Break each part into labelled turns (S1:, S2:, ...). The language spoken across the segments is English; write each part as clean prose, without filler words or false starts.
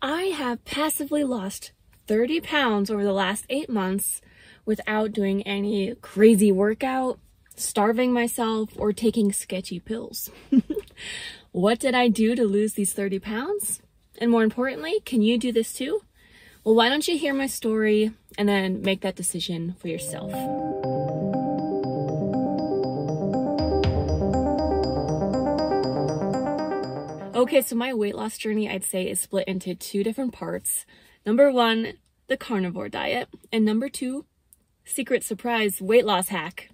S1: I have passively lost 30 pounds over the last 8 months without doing any crazy workout, starving myself, or taking sketchy pills. What did I do to lose these 30 pounds? And more importantly, can you do this too? Well, why don't you hear my story and then make that decision for yourself? Okay, so my weight loss journey, I'd say, is split into 2 different parts. Number 1, the carnivore diet, and number 2, secret surprise weight loss hack.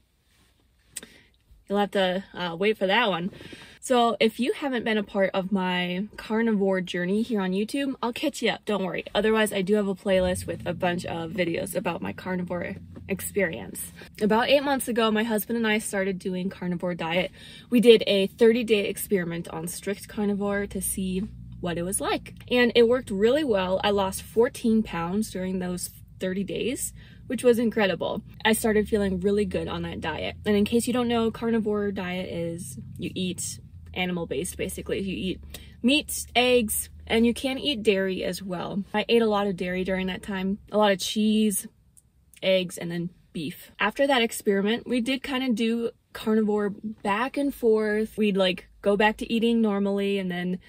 S1: You'll have to wait for that one. So if you haven't been a part of my carnivore journey here on YouTube, I'll catch you up, don't worry. Otherwise, I do have a playlist with a bunch of videos about my carnivore experience. About 8 months ago, my husband and I started doing carnivore diet. We did a 30-day experiment on strict carnivore to see what it was like. And it worked really well. I lost 14 pounds during those 30 days, which was incredible. I started feeling really good on that diet. And in case you don't know, carnivore diet is you eat animal-based, basically. You eat meat, eggs, and you can eat dairy as well. I ate a lot of dairy during that time, a lot of cheese, eggs, and then beef. After that experiment, we did kind of do carnivore back and forth. We'd like go back to eating normally, and then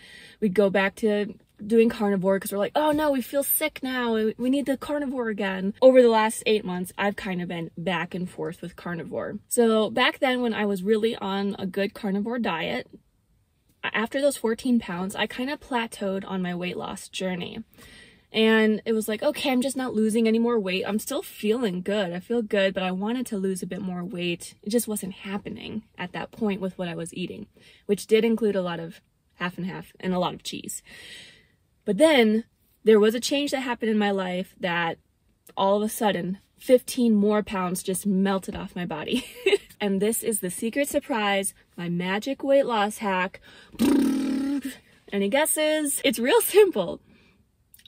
S1: we'd go back to doing carnivore because we're like, oh no, we feel sick now, we need the carnivore again. Over the last 8 months, I've kind of been back and forth with carnivore. So back then, when I was really on a good carnivore diet, after those 14 pounds, I kind of plateaued on my weight loss journey. And it was like, okay, I'm just not losing any more weight. I'm still feeling good. I feel good, but I wanted to lose a bit more weight. It just wasn't happening at that point with what I was eating, which did include a lot of half and half and a lot of cheese. But then there was a change that happened in my life that all of a sudden 15 more pounds just melted off my body. And this is the secret surprise, my magic weight loss hack. Any guesses? It's real simple.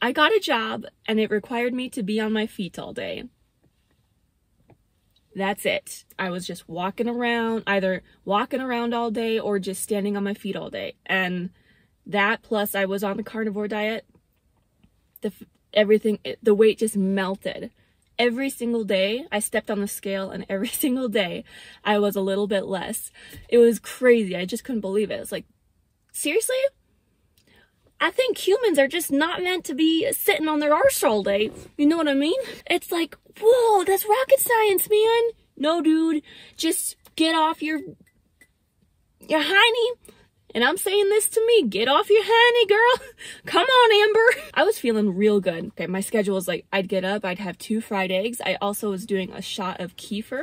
S1: I got a job and it required me to be on my feet all day. That's it. I was just walking around, either walking around all day or just standing on my feet all day. And that, plus I was on the carnivore diet, the weight just melted. Every single day I stepped on the scale, and every single day I was a little bit less. It was crazy. I just couldn't believe it. It's like, seriously? I think humans are just not meant to be sitting on their arse all day. You know what I mean? It's like, whoa, that's rocket science, man. No, dude, just get off your hiney. And I'm saying this to me, get off your hiney, girl. Come on, Amber. I was feeling real good. Okay, my schedule was like, I'd get up, I'd have 2 fried eggs. I also was doing a shot of kefir.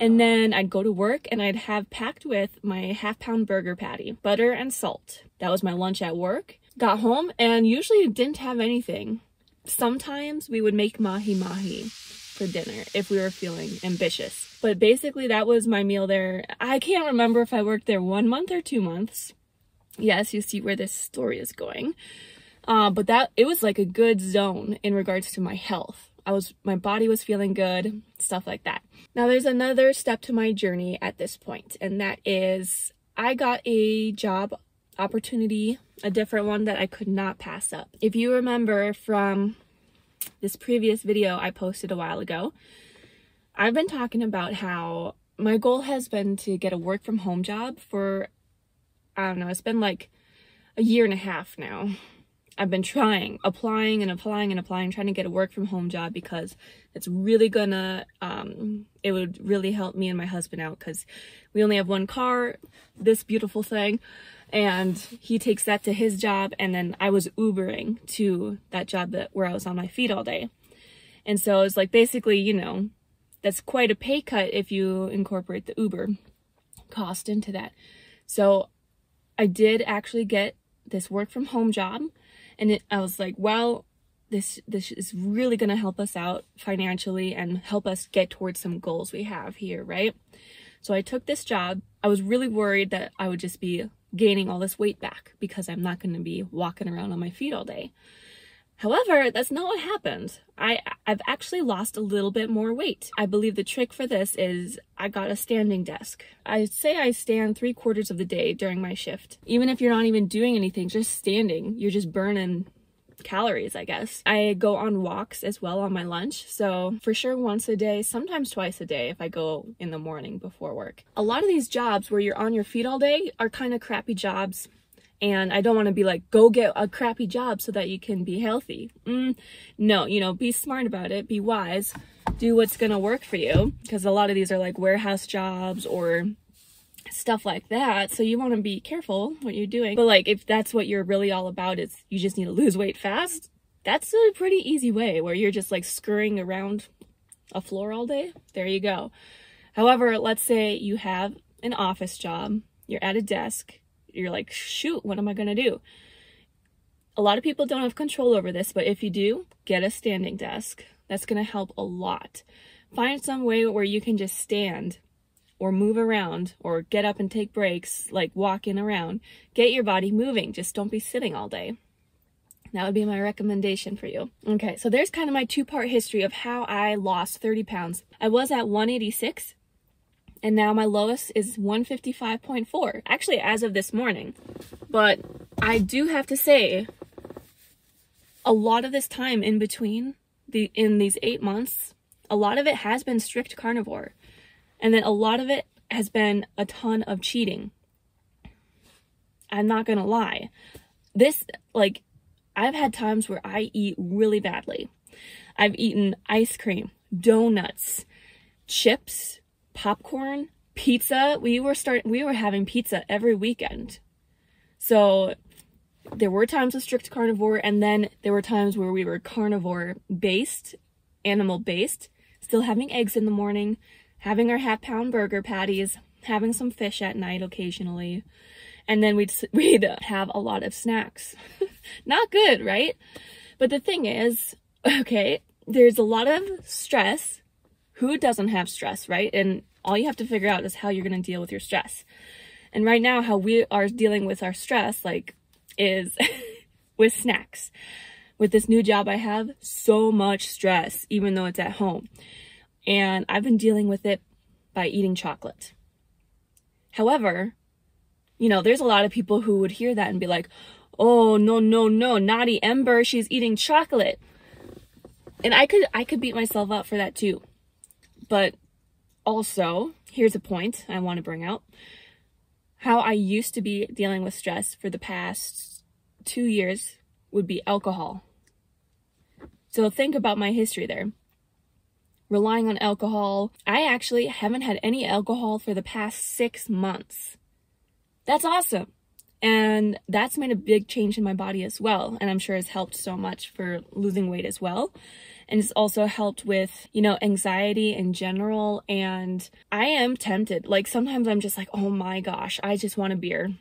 S1: And then I'd go to work and I'd have packed with my half-pound burger patty, butter and salt. That was my lunch at work. Got home and usually didn't have anything. Sometimes we would make mahi-mahi for dinner if we were feeling ambitious. But basically that was my meal there. I can't remember if I worked there 1 month or 2 months. Yes, you see where this story is going. But it was like a good zone in regards to my health. My body was feeling good, stuff like that. Now there's another step to my journey at this point, and that is I got a job opportunity, a different one that I could not pass up. If you remember from this previous video I posted a while ago, I've been talking about how my goal has been to get a work from home job for, I don't know, it's been like a year and a half now. I've been applying, trying to get a work from home job because it's really gonna, it would really help me and my husband out because we only have 1 car, this beautiful thing, and he takes that to his job, and then I was Ubering to that job where I was on my feet all day. And so it's like, basically, you know, that's quite a pay cut if you incorporate the Uber cost into that. So I did actually get this work from home job, and I was like, well, this is really going to help us out financially and help us get towards some goals we have here, right? So I took this job. I was really worried that I would just be gaining all this weight back because I'm not going to be walking around on my feet all day. However, that's not what happened. I've actually lost a little bit more weight. I believe the trick for this is I got a standing desk. I'd say I stand 3/4 of the day during my shift. Even if you're not even doing anything, just standing, you're just burning calories, I guess. I go on walks as well on my lunch, so for sure once a day, sometimes twice a day if I go in the morning before work. A lot of these jobs where you're on your feet all day are kind of crappy jobs, and I don't want to be like, go get a crappy job so that you can be healthy. No, you know, be smart about it, be wise, do what's gonna work for you, because a lot of these are like warehouse jobs or stuff like that, so you want to be careful what you're doing. But like, if that's what you're really all about, is you just need to lose weight fast, that's a pretty easy way where you're just like scurrying around a floor all day. There you go. However, let's say you have an office job, you're at a desk, you're like, shoot, what am I gonna do? A lot of people don't have control over this, but if you do, get a standing desk. That's gonna help a lot. Find some way where you can just stand or move around or get up and take breaks, like walking around. Get your body moving, just don't be sitting all day. That would be my recommendation for you. Okay, so there's kind of my two-part history of how I lost 30 pounds. I was at 186, and now my lowest is 155.4, actually as of this morning. But I do have to say, a lot of this time in between, in these 8 months, a lot of it has been strict carnivore. And then a lot of it has been a ton of cheating. I'm not gonna lie. This, like, I've had times where I eat really badly. I've eaten ice cream, donuts, chips, popcorn, pizza. We were having pizza every weekend. So there were times of strict carnivore, and then there were times where we were carnivore based, animal based, still having eggs in the morning, having our half-pound burger patties, having some fish at night occasionally, and then we'd have a lot of snacks. Not good, right? But the thing is, okay, there's a lot of stress. Who doesn't have stress, right? And all you have to figure out is how you're going to deal with your stress. And right now, how we are dealing with our stress, like, is with snacks. With this new job I have, so much stress, even though it's at home. And I've been dealing with it by eating chocolate. However, you know, there's a lot of people who would hear that and be like, oh, no, naughty Ember, she's eating chocolate. And I could beat myself up for that too. But also, here's a point I want to bring out. How I used to be dealing with stress for the past 2 years would be alcohol. So think about my history there. Relying on alcohol. I actually haven't had any alcohol for the past 6 months. That's awesome. And that's made a big change in my body as well. And I'm sure it's helped so much for losing weight as well. And it's also helped with, you know, anxiety in general. And I am tempted. Like, sometimes I'm just like, oh my gosh, I just want a beer.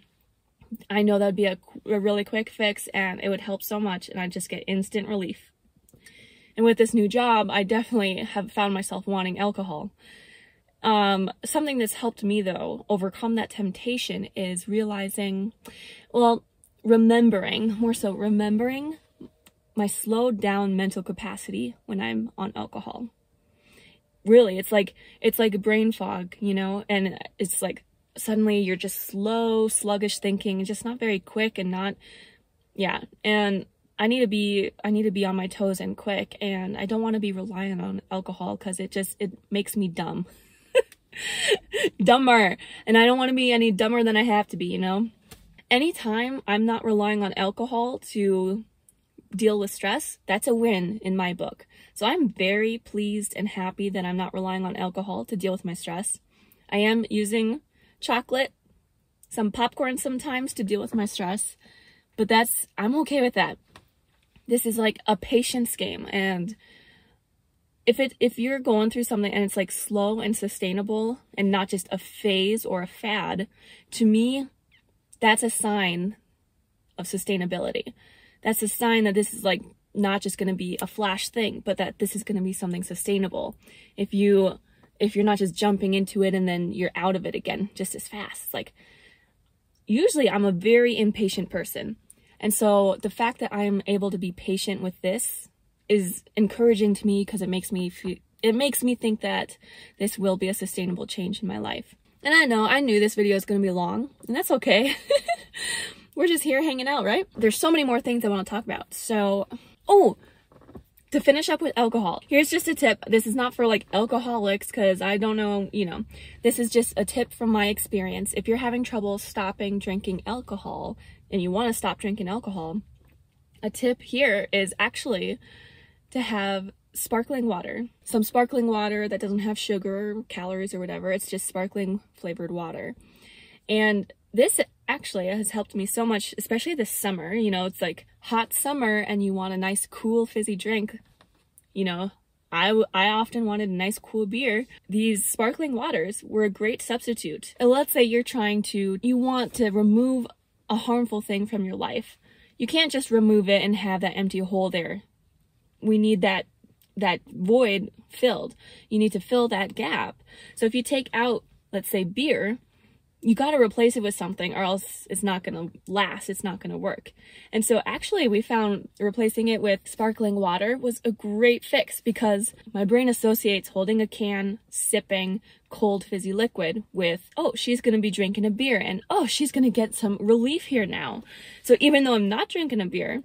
S1: I know that'd be a really quick fix and it would help so much. And I'd just get instant relief. And with this new job, I definitely have found myself wanting alcohol. Something that's helped me, though, overcome that temptation is realizing, well, remembering my slowed down mental capacity when I'm on alcohol. Really, it's like a brain fog, you know, and it's like suddenly you're just slow, sluggish thinking, just not very quick and not, yeah, and I need to be on my toes and quick, and I don't want to be reliant on alcohol because it makes me dumb. Dumber. And I don't want to be any dumber than I have to be, you know? Anytime I'm not relying on alcohol to deal with stress, that's a win in my book. So I'm very pleased and happy that I'm not relying on alcohol to deal with my stress. I am using chocolate, some popcorn sometimes to deal with my stress, but I'm okay with that. This is like a patience game, and if you're going through something and it's like slow and sustainable and not just a phase or a fad, to me, that's a sign of sustainability. That's a sign that this is like not just going to be a flash thing, but that this is going to be something sustainable. If you're not just jumping into it and then you're out of it again just as fast. It's like, usually I'm a very impatient person. And so the fact that I'm able to be patient with this is encouraging to me because it makes me think that this will be a sustainable change in my life. And I know, I knew this video was going to be long, and that's okay. we're just here hanging out, right? There's so many more things I want to talk about. So, oh, to finish up with alcohol, here's just a tip. This is not for like alcoholics, because I don't know, you know, this is just a tip from my experience. If you're having trouble stopping drinking alcohol and you want to stop drinking alcohol, a tip here is actually to have sparkling water. Some sparkling water that doesn't have sugar, calories, or whatever. It's just sparkling flavored water. And this actually has helped me so much, especially this summer. You know, it's like hot summer and you want a nice cool fizzy drink. You know, I often wanted a nice cool beer. These sparkling waters were a great substitute. And let's say you want to remove a harmful thing from your life. You can't just remove it and have that empty hole there. We need that void filled. You need to fill that gap. So if you take out, let's say, beer, you got to replace it with something, or else it's not going to last. It's not going to work. And so actually we found replacing it with sparkling water was a great fix, because my brain associates holding a can, sipping cold fizzy liquid with, oh, she's going to be drinking a beer, and oh, she's going to get some relief here now. So even though I'm not drinking a beer,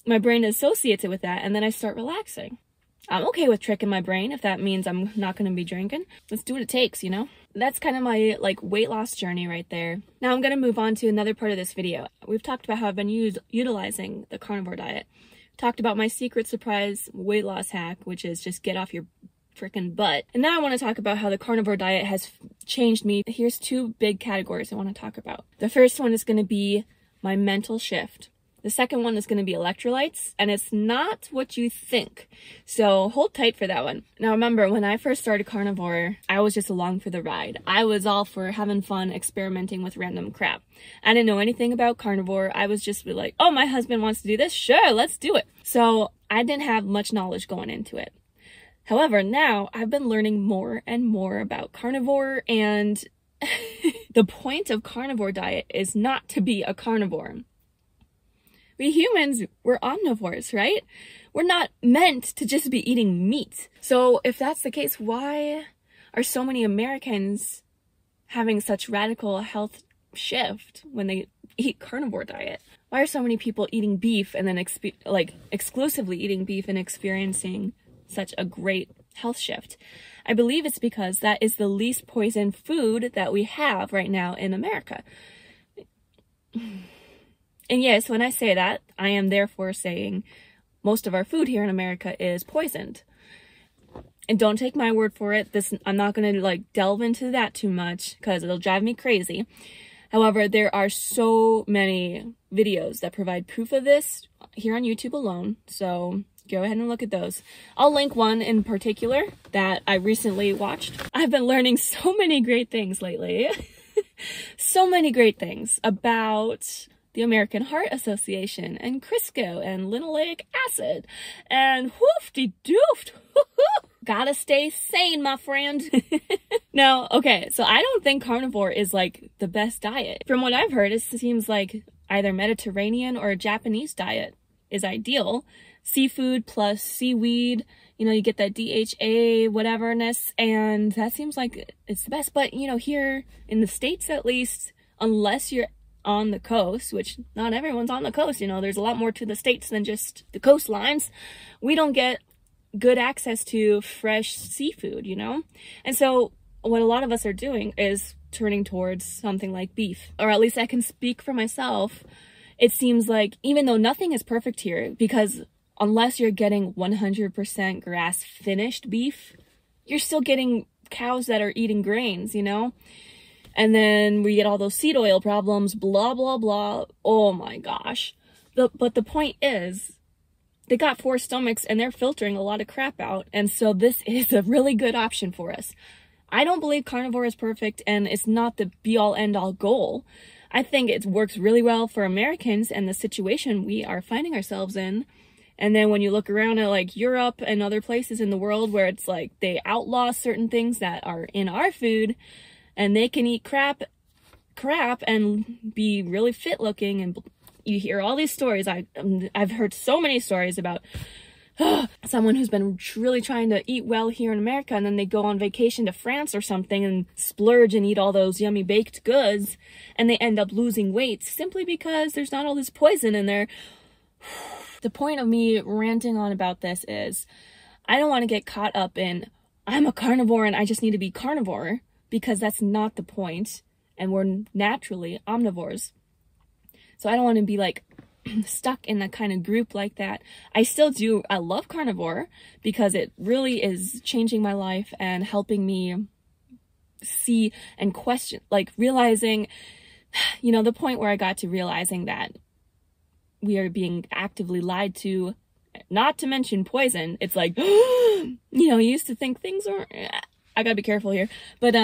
S1: my brain associates it with that, and then I start relaxing. I'm okay with tricking my brain if that means I'm not going to be drinking. Let's do what it takes, you know? That's kind of my weight loss journey right there. Now I'm going to move on to another part of this video. We've talked about how I've been utilizing the carnivore diet. Talked about my secret surprise weight loss hack, which is just get off your freaking butt. And now I want to talk about how the carnivore diet has changed me. Here's two big categories I want to talk about. The first one is going to be my mental shift. The second one is going to be electrolytes, and it's not what you think. So hold tight for that one. Now remember, when I first started carnivore, I was just along for the ride. I was all for having fun, experimenting with random crap. I didn't know anything about carnivore. I was just like, oh, my husband wants to do this? Sure, let's do it. So I didn't have much knowledge going into it. However, now I've been learning more and more about carnivore, and the point of carnivore diet is not to be a carnivore. We humans, we're omnivores, right? We're not meant to just be eating meat. So if that's the case, why are so many Americans having such radical health shift when they eat carnivore diet? Why are so many people eating beef and then exclusively eating beef and experiencing such a great health shift? I believe it's because that is the least poisoned food that we have right now in America. And yes, when I say that, I am therefore saying most of our food here in America is poisoned. And don't take my word for it. I'm not going to delve into that too much, because it'll drive me crazy. However, there are so many videos that provide proof of this here on YouTube alone. So go ahead and look at those. I'll link one in particular that I recently watched. I've been learning so many great things lately. So many great things about the American Heart Association, and Crisco, and linoleic acid, and whoofty-doofed. Gotta stay sane, my friend. No, okay, so I don't think carnivore is the best diet. From what I've heard, it seems like either Mediterranean or a Japanese diet is ideal. Seafood plus seaweed, you know, you get that DHA whateverness, and that seems like it's the best. But, you know, here in the States at least, unless you're on the coast, which not everyone's on the coast, you know, there's a lot more to the States than just the coastlines, we don't get good access to fresh seafood, you know? And so what a lot of us are doing is turning towards something like beef, or at least I can speak for myself. It seems like, even though nothing is perfect here, because unless you're getting 100% grass finished beef, you're still getting cows that are eating grains, you know? And then we get all those seed oil problems, blah, blah, blah. Oh my gosh. But the point is, they got 4 stomachs and they're filtering a lot of crap out. And so this is a really good option for us. I don't believe carnivore is perfect, and it's not the be-all end-all goal. I think it works really well for Americans and the situation we are finding ourselves in. And then when you look around at Europe and other places in the world where it's they outlaw certain things that are in our food, and they can eat crap and be really fit looking, and you hear all these stories. I've heard so many stories about someone who's been really trying to eat well here in America, and then they go on vacation to France or something and splurge and eat all those yummy baked goods, and they end up losing weight simply because there's not all this poison in there. The point of me ranting on about this is I don't want to get caught up in I'm a carnivore and I just need to be carnivore, because that's not the point, and we're naturally omnivores. So I don't want to be like stuck in that kind of group like that. I love carnivore because it really is changing my life and helping me see and question, like realizing, you know, the point where I got to realizing that we are being actively lied to, not to mention poison. It's like, you know, you used to think things are, I gotta be careful here, but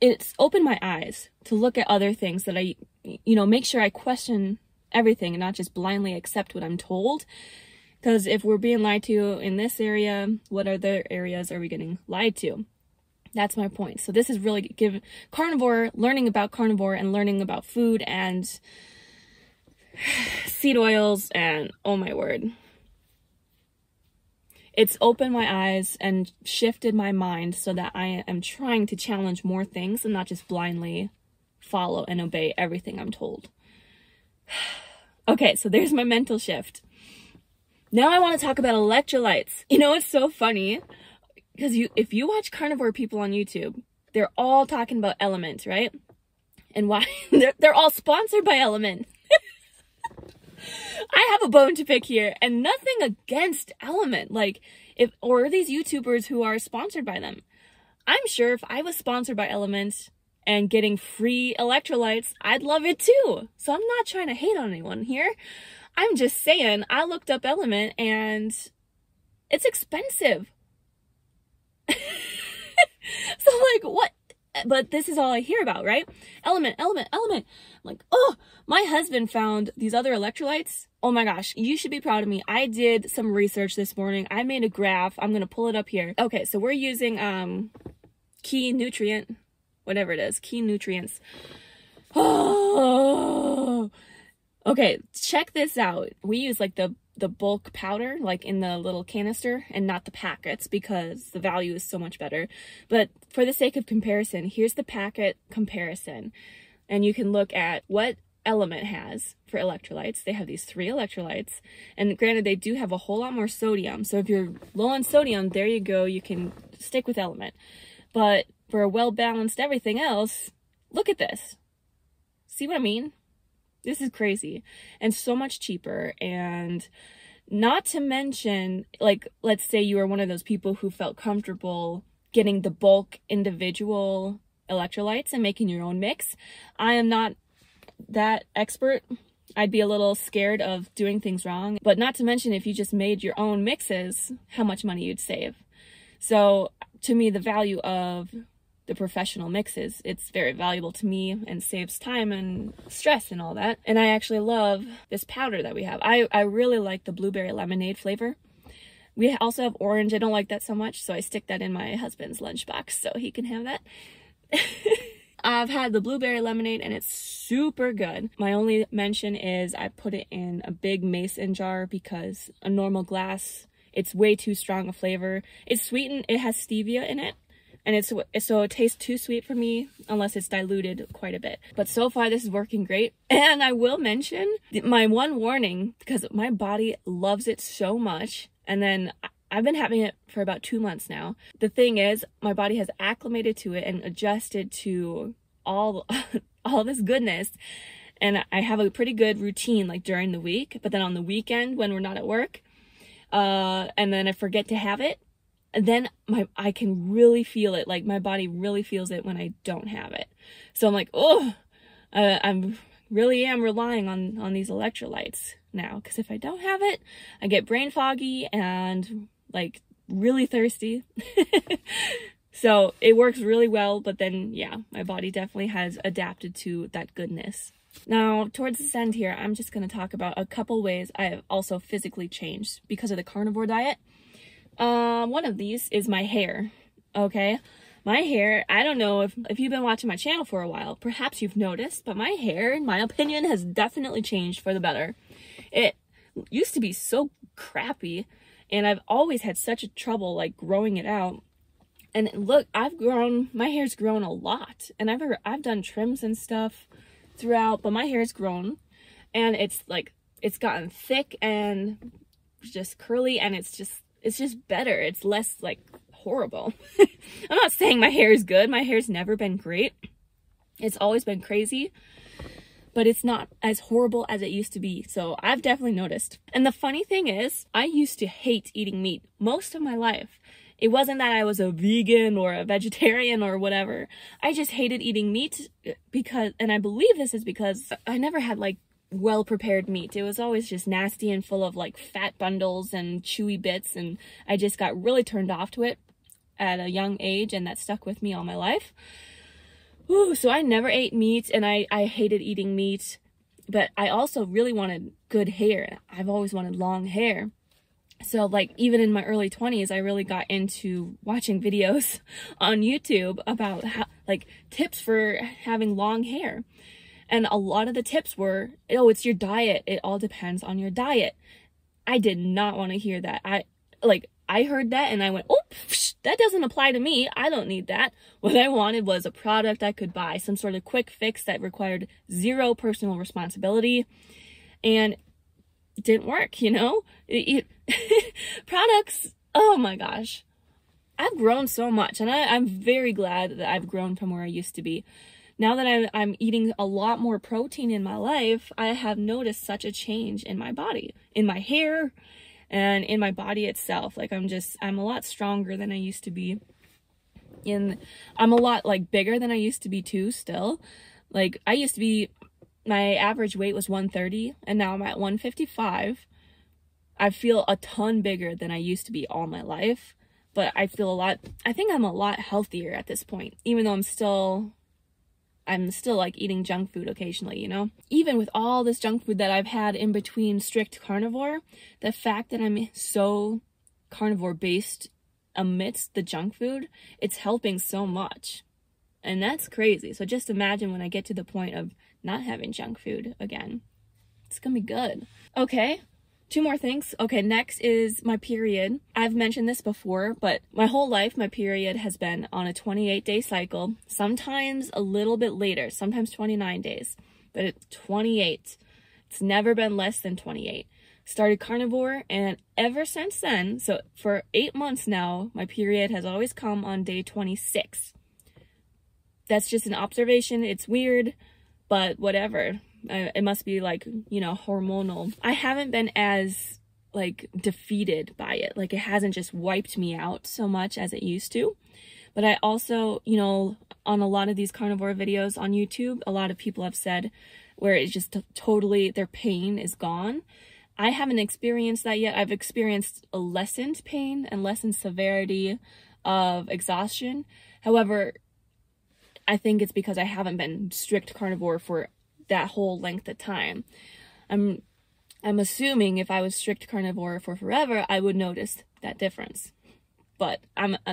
S1: it's opened my eyes to look at other things that I, you know, make sure I question everything and not just blindly accept what I'm told. Because if we're being lied to in this area, what other areas are we getting lied to? That's my point. So this is really learning about carnivore and learning about food and seed oils, and oh my word. It's opened my eyes and shifted my mind so that I am trying to challenge more things and not just blindly follow and obey everything I'm told. Okay, so there's my mental shift. Now I want to talk about electrolytes. You know, it's so funny because if you watch carnivore people on YouTube, they're all talking about Element, right? And why? They're all sponsored by Element. I have a bone to pick here, and nothing against Element, like, or these YouTubers who are sponsored by them. I'm sure if I was sponsored by Element and getting free electrolytes, I'd love it too. So I'm not trying to hate on anyone here. I'm just saying, I looked up Element and it's expensive. So like, what? But this is all I hear about, right? Element. I'm like, oh, my husband found these other electrolytes. Oh my gosh, you should be proud of me. I did some research this morning. I made a graph. I'm going to pull it up here. Okay, so we're using key nutrient, whatever it is, key nutrients. Oh, okay, check this out. We use like the bulk powder, like in the little canister, and not the packets because the value is so much better. But for the sake of comparison, here's the packet comparison. And you can look at what Element has for electrolytes. They have these 3 electrolytes. And granted, they do have a whole lot more sodium. So if you're low on sodium, there you go. You can stick with Element. But for a well-balanced everything else, look at this. See what I mean? This is crazy and so much cheaper. And not to mention, like, let's say you were one of those people who felt comfortable getting the bulk individual electrolytes and making your own mix. I am not that expert. I'd be a little scared of doing things wrong, but not to mention if you just made your own mixes, how much money you'd save. So to me, the value of the professional mixes, it's very valuable to me and saves time and stress and all that. And I actually love this powder that we have. I really like the blueberry lemonade flavor. We also have orange. I don't like that so much, so I stick that in my husband's lunchbox so he can have that. I've had the blueberry lemonade and it's super good. My only mention is I put it in a big mason jar because a normal glass, it's way too strong a flavor. It's sweetened, it has stevia in it. And so it tastes too sweet for me unless it's diluted quite a bit. But so far this is working great. And I will mention my one warning, because my body loves it so much. And then I've been having it for about 2 months now. The thing is, my body has acclimated to it and adjusted to all this goodness. And I have a pretty good routine like during the week. But then on the weekend when we're not at work, and then I forget to have it, and then I can really feel it. Like my body really feels it when I don't have it. So I'm like, oh, I'm really am relying on these electrolytes now. Because if I don't have it, I get brain foggy and like really thirsty. So it works really well. But then, yeah, my body definitely has adapted to that goodness. Now, towards this end here, I'm just going to talk about a couple ways I have also physically changed because of the carnivore diet. One of these is my hair, okay? My hair, I don't know if you've been watching my channel for a while, perhaps you've noticed, but my hair, in my opinion, has definitely changed for the better. used to be so crappy, and I've always had such a trouble like growing it out. And look, my hair's grown a lot, and I've done trims and stuff throughout, but my hair's grown, and it's gotten thick and just curly, and it's just better. It's less like horrible. I'm not saying my hair is good. My hair's never been great. It's always been crazy, but it's not as horrible as it used to be. So I've definitely noticed. And the funny thing is, I used to hate eating meat most of my life. It wasn't that I was a vegan or a vegetarian or whatever. I just hated eating meat and I believe this is because I never had like well-prepared meat. It was always just nasty and full of like fat bundles and chewy bits, and I just got really turned off to it at a young age, and that stuck with me all my life. Ooh, so I never ate meat, and I hated eating meat, but I also really wanted good hair. I've always wanted long hair. So like even in my early 20s, I really got into watching videos on YouTube about like tips for having long hair. And a lot of the tips were, oh, it's your diet. It all depends on your diet. I did not want to hear that. I heard that and I went, oh, that doesn't apply to me. I don't need that. What I wanted was a product I could buy, some sort of quick fix that required zero personal responsibility. And it didn't work, you know? Products, oh my gosh. I've grown so much, and I'm very glad that I've grown from where I used to be. Now that I'm eating a lot more protein in my life, I have noticed such a change in my body, in my hair, and in my body itself. Like I'm a lot stronger than I used to be. And I'm a lot like bigger than I used to be too still. Like my average weight was 130, and now I'm at 155. I feel a ton bigger than I used to be all my life, but I think I'm a lot healthier at this point, even though I'm still like eating junk food occasionally, you know? Even with all this junk food that I've had in between strict carnivore, the fact that I'm so carnivore based amidst the junk food, it's helping so much. And that's crazy. So just imagine when I get to the point of not having junk food again. It's gonna be good. Okay, 2 more things. Okay, next is my period. I've mentioned this before, but my whole life, my period has been on a 28-day cycle, sometimes a little bit later, sometimes 29 days, but it's 28. It's never been less than 28. Started carnivore, and ever since then, so for 8 months now, my period has always come on day 26. That's just an observation. It's weird, but whatever. It must be like, you know, hormonal. I haven't been as like defeated by it. Like it hasn't just wiped me out so much as it used to. But I also, you know, on a lot of these carnivore videos on YouTube, a lot of people have said where it's just totally, their pain is gone. I haven't experienced that yet. I've experienced a lessened pain and lessened severity of exhaustion. However, I think it's because I haven't been strict carnivore for that whole length of time. I'm assuming if I was strict carnivore for forever, I would notice that difference. But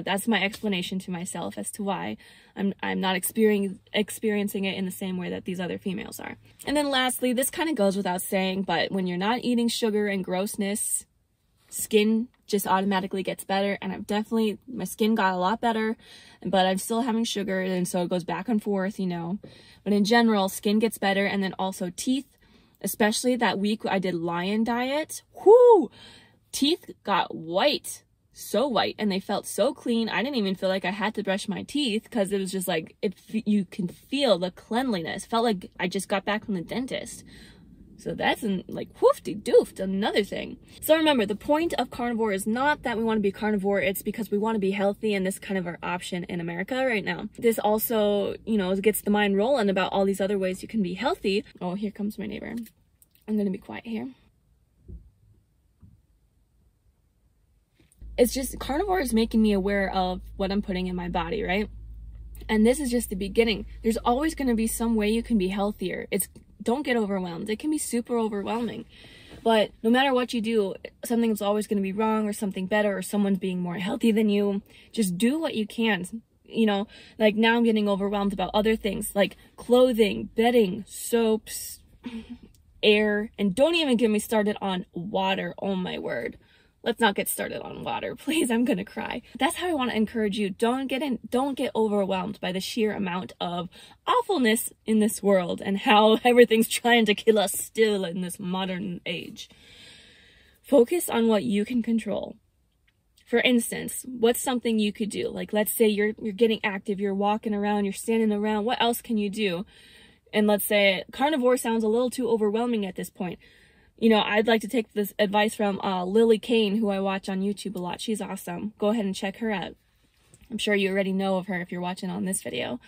S1: that's my explanation to myself as to why I'm not experiencing it in the same way that these other females are. And then lastly, this kind of goes without saying, but when you're not eating sugar and grossness, skin just automatically gets better. And my skin got a lot better, but I'm still having sugar, and so it goes back and forth, you know. But in general, skin gets better, and then also teeth, especially that week I did lion diet. Whoo! Teeth got white, so white, and they felt so clean. I didn't even feel like I had to brush my teeth because it was just like, you can feel the cleanliness. Felt like I just got back from the dentist. So that's like whoofty-doofed, another thing. So remember, the point of carnivore is not that we want to be carnivore, it's because we want to be healthy, and this is kind of our option in America right now. This also, you know, gets the mind rolling about all these other ways you can be healthy. Oh, here comes my neighbor. I'm gonna be quiet here. It's just, carnivore is making me aware of what I'm putting in my body, right? And this is just the beginning. There's always going to be some way you can be healthier. Don't get overwhelmed. It can be super overwhelming. But no matter what you do, something's always going to be wrong, or something better, or someone's being more healthy than you. Just do what you can. You know, like now I'm getting overwhelmed about other things like clothing, bedding, soaps, air, and don't even get me started on water. Oh my word. Let's not get started on water, please. I'm gonna cry. That's how I want to encourage you. Don't get overwhelmed by the sheer amount of awfulness in this world and how everything's trying to kill us still in this modern age. Focus on what you can control. For instance, what's something you could do? Like, let's say you're getting active, you're walking around, you're standing around. What else can you do? And let's say carnivore sounds a little too overwhelming at this point. You know, I'd like to take this advice from Lily Kane, who I watch on YouTube a lot. She's awesome. Go ahead and check her out. I'm sure you already know of her if you're watching on this video.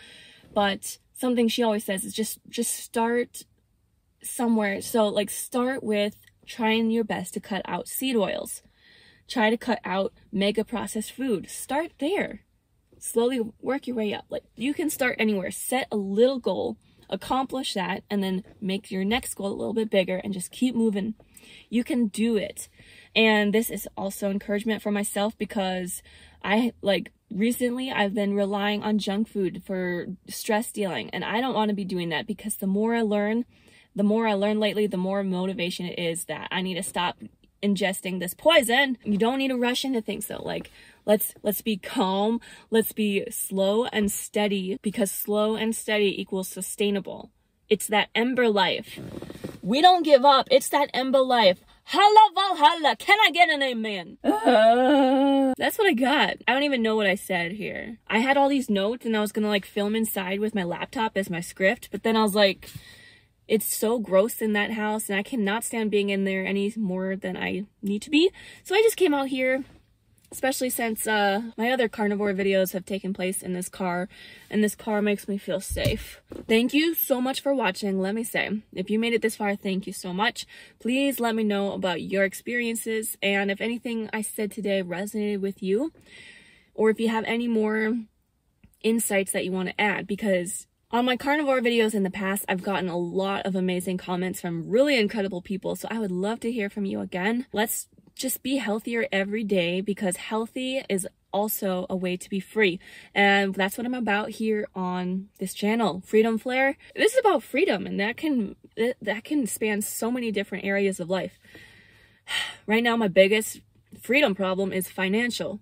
S1: But something she always says is just start somewhere. So, like, start with trying your best to cut out seed oils. Try to cut out mega processed food. Start there. Slowly work your way up. Like, you can start anywhere. Set a little goal. Accomplish that, and then make your next goal a little bit bigger and just keep moving. You can do it. And this is also encouragement for myself because recently I've been relying on junk food for stress dealing, and I don't want to be doing that because the more I learn lately, the more motivation it is that I need to stop ingesting this poison. You don't need to rush into things though. Like, let's be calm, let's be slow and steady, because slow and steady equals sustainable. It's that Ember life. We don't give up. It's that Ember life. Holla Valhalla, can I get an amen? That's what I got. I don't even know what I said here. I had all these notes and I was gonna like film inside with my laptop as my script, but then I was like, it's so gross in that house and I cannot stand being in there any more than I need to be. So I just came out here, especially since my other carnivore videos have taken place in this car, and this car makes me feel safe. Thank you so much for watching. Let me say, if you made it this far, thank you so much. Please let me know about your experiences, and if anything I said today resonated with you, or if you have any more insights that you want to add, because on my carnivore videos in the past, I've gotten a lot of amazing comments from really incredible people, so I would love to hear from you again. Let's just be healthier every day, because healthy is also a way to be free, and that's what I'm about here on this channel. Freedom Flare. This is about freedom, and that can span so many different areas of life. Right now, my biggest freedom problem is financial.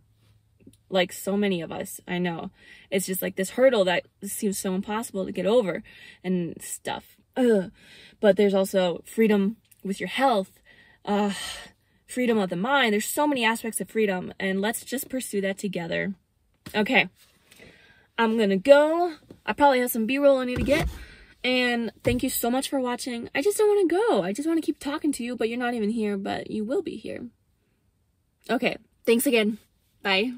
S1: Like so many of us, I know. It's just like this hurdle that seems so impossible to get over and stuff. But there's also freedom with your health, freedom of the mind. There's so many aspects of freedom, and let's just pursue that together. Okay, I'm gonna go. I probably have some B-roll I need to get, and thank you so much for watching. I just don't want to go. I just want to keep talking to you, but you're not even here, but you will be here. Okay, thanks again. Bye.